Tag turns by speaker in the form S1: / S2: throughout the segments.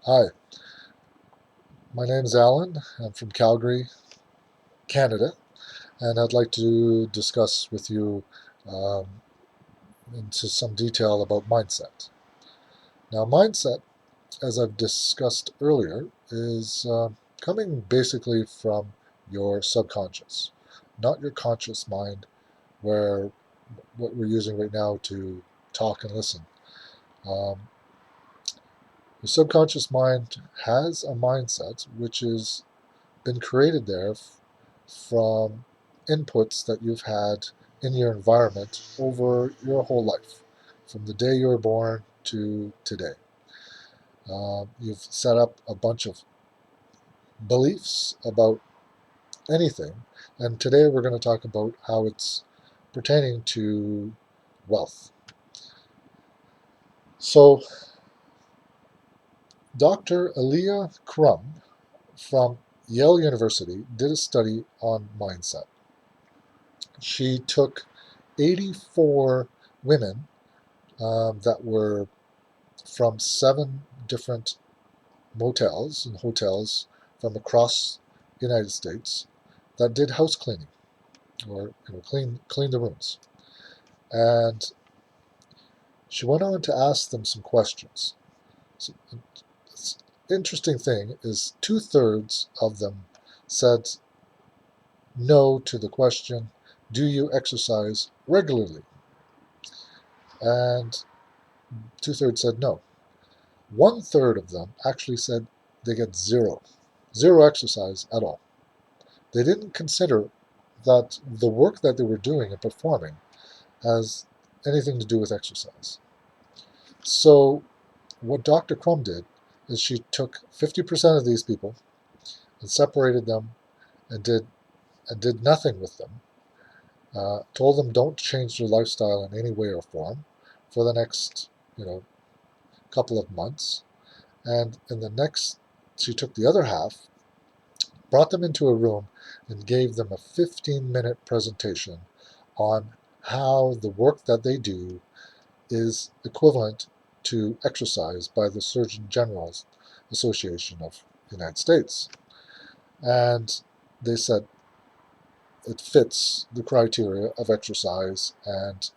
S1: Hi, my name is Alan. I'm from Calgary, Canada, and I'd like to discuss with you um, into some detail about mindset. Now, mindset, as I've discussed earlier, is coming basically from your subconscious, not your conscious mind, where what we're using right now to talk and listen. Um, the subconscious mind has a mindset which is been created there from inputs that you've had in your environment over your whole life, from the day you were born to today. You've set up a bunch of beliefs about anything, and today we're going to talk about how it's pertaining to wealth. So, Dr. Elia Crum from Yale University did a study on mindset. She took 84 women that were from 7 different motels and hotels from across the United States that did house cleaning or clean the rooms. And she went on to ask them some questions. So, the interesting thing is 2/3 of them said no to the question, "Do you exercise regularly?" And 2/3 said no. 1/3 of them actually said they get zero exercise at all. They didn't consider that the work that they were doing and performing has anything to do with exercise. So, what Dr. Crum did is she took 50% of these people and separated them and did nothing with them. Told them don't change their lifestyle in any way or form for the next, you know, couple of months. And in the next, she took the other half, brought them into a room, and gave them a 15-minute presentation on how the work that they do is equivalent to exercise by the Surgeon General's Association of the United States. And they said it fits the criteria of exercise, and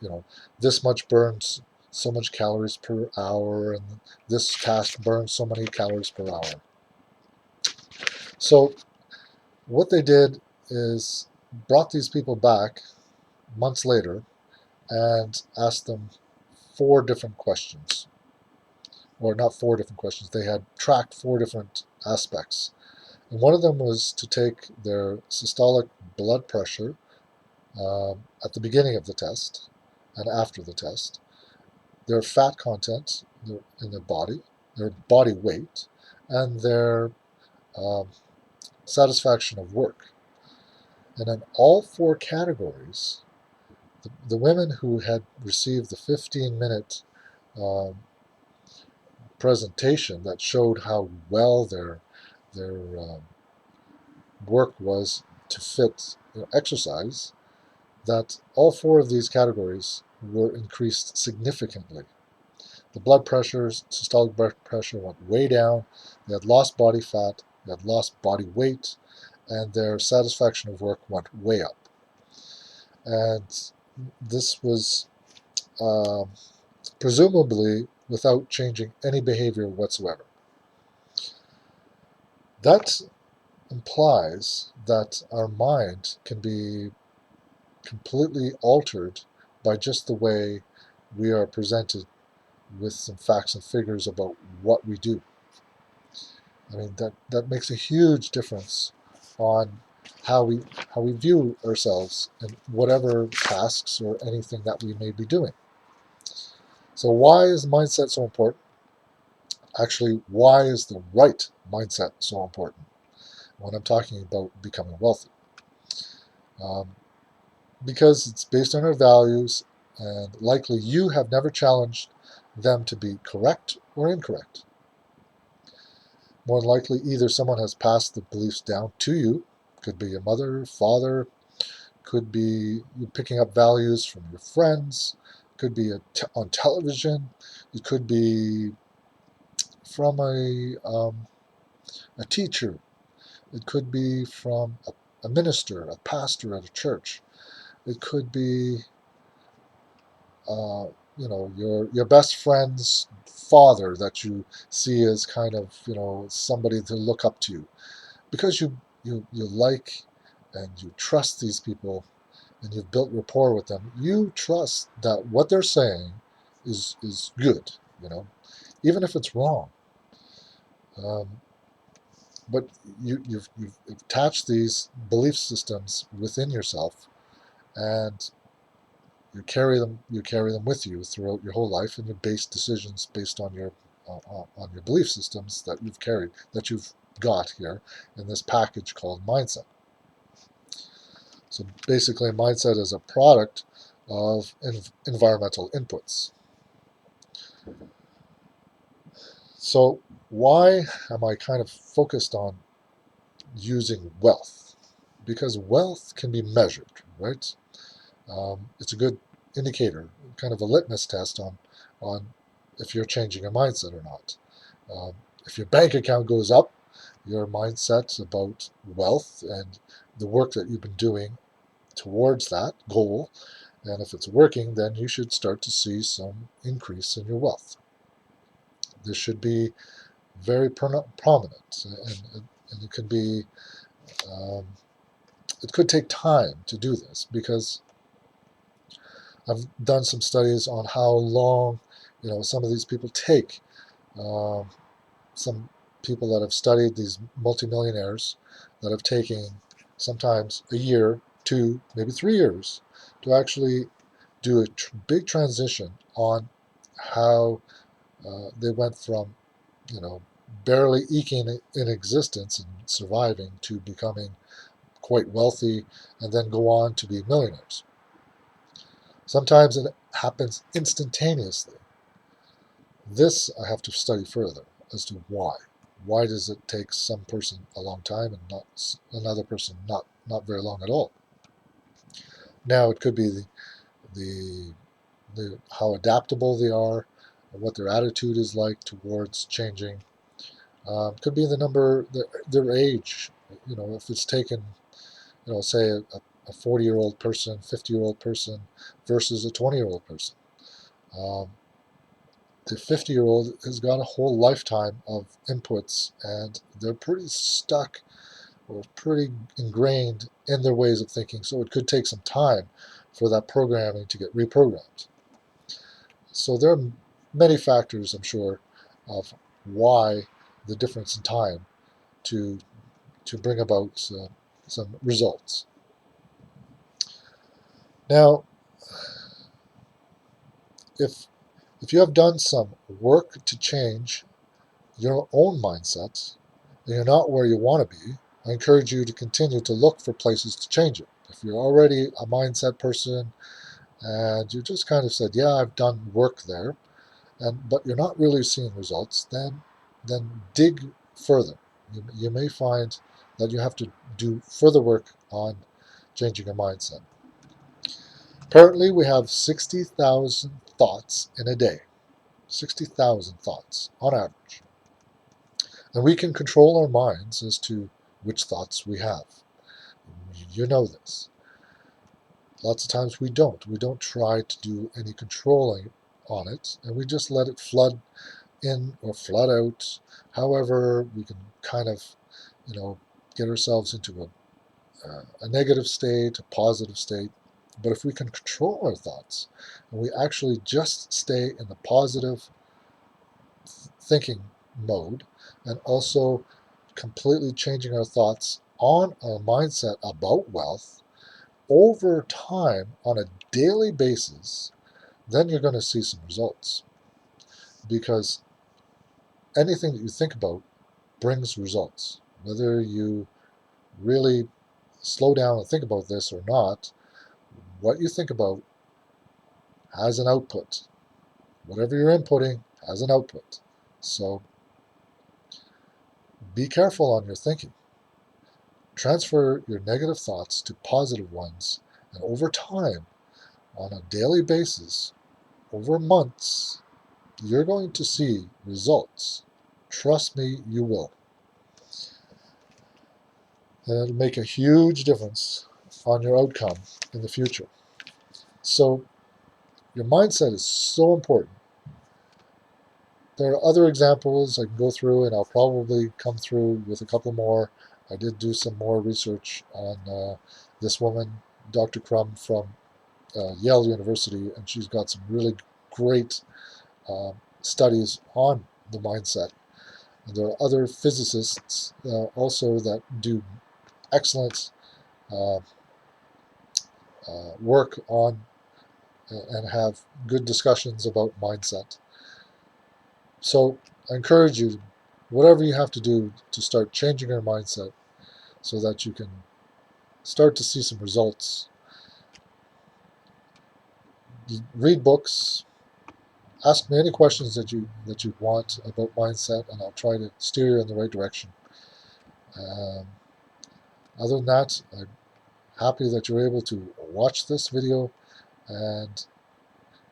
S1: this much burns so much calories per hour, and this task burns so many calories per hour. So what they did is brought these people back months later and asked them 4 different questions. Or not 4 different questions, they had tracked 4 different aspects. And one of them was to take their systolic blood pressure at the beginning of the test and after the test, their fat content in their body, their body weight, and their um, satisfaction of work. And in all 4 categories, the women who had received the 15-minute um, presentation that showed how well their work was to fit exercise, that all 4 of these categories were increased significantly. The blood pressures, systolic blood pressure went way down. They had lost body fat, they had lost body weight, and their satisfaction of work went way up. And this was um, presumably without changing any behavior whatsoever. That implies that our mind can be completely altered by just the way we are presented with some facts and figures about what we do. I mean, that makes a huge difference on how we view ourselves in whatever tasks or anything that we may be doing. So why is mindset so important? Actually, why is the right mindset so important when I'm talking about becoming wealthy? Um, because it's based on our values, and likely you have never challenged them to be correct or incorrect. More than likely, either someone has passed the beliefs down to you, could be your mother, father, could be you picking up values from your friends, could be on television, it could be from a teacher. It could be from a minister, a pastor at a church. It could be, your best friend's father that you see as kind of, somebody to look up to, because you like and you trust these people, and you've built rapport with them. You trust that what they're saying is good, even if it's wrong. Um, but you've attached these belief systems within yourself, and you carry them with you throughout your whole life, and you base decisions based on your belief systems that you've got here in this package called mindset. So basically, mindset is a product of environmental inputs. So why am I kind of focused on using wealth? Because wealth can be measured, right? It's a good indicator, kind of a litmus test on if you're changing your mindset or not. Um, if your bank account goes up, your mindset about wealth and the work that you've been doing towards that goal, and if it's working, then you should start to see some increase in your wealth. This should be very prominent, and it could be, um, it could take time to do this, because I've done some studies on how long, some of these people take. Um, some people that have studied these multimillionaires that have taken sometimes a year, 2, maybe 3 years to actually do a big transition on how they went from, you know, barely eking in existence and surviving to becoming quite wealthy, and then go on to be millionaires. Sometimes it happens instantaneously. This I have to study further as to why. Why does it take some person a long time and not another person not very long at all? Now it could be the, the how adaptable they are, and what their attitude is like towards changing. Could be the number, their age. If it's taken, say a 40-year-old person, 50-year-old person versus a 20-year-old person. Um, the 50-year-old has got a whole lifetime of inputs, and they're pretty stuck or pretty ingrained in their ways of thinking. So it could take some time for that programming to get reprogrammed. So there are many factors, I'm sure, of why the difference in time to bring about some results. Now, if you have done some work to change your own mindset, and you're not where you want to be, I encourage you to continue to look for places to change it. If you're already a mindset person and you just kind of said, "Yeah, I've done work there," but you're not really seeing results, then dig further. You may find that you have to do further work on changing your mindset. Apparently, we have 60,000 thoughts in a day. 60,000 thoughts on average. And we can control our minds as to which thoughts we have. You know this. Lots of times we don't. We don't try to do any controlling on it, and we just let it flood in or flood out. However, we can kind of, get ourselves into a negative state, a positive state. But if we can control our thoughts, and we actually just stay in the positive thinking mode, and also completely changing our thoughts on our mindset about wealth over time on a daily basis, then you're going to see some results. Because anything that you think about brings results. Whether you really slow down and think about this or not, what you think about has an output. Whatever you're inputting has an output. So be careful on your thinking. Transfer your negative thoughts to positive ones, and over time, on a daily basis, over months, you're going to see results. Trust me, you will. And it'll make a huge difference on your outcome in the future. So your mindset is so important. There are other examples I can go through, and I'll probably come through with a couple more. I did do some more research on this woman, Dr. Crum from Yale University, and she's got some really great studies on the mindset. And there are other physicists also that do excellent uh, work on and have good discussions about mindset. So I encourage you, whatever you have to do to start changing your mindset so that you can start to see some results. Read books, ask me any questions that you want about mindset, and I'll try to steer you in the right direction. Um, Other than that, I'm happy that you're able to watch this video, and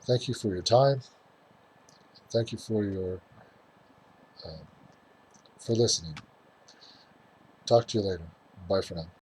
S1: thank you for your time. Thank you uh, for listening. Talk to you later. Bye for now.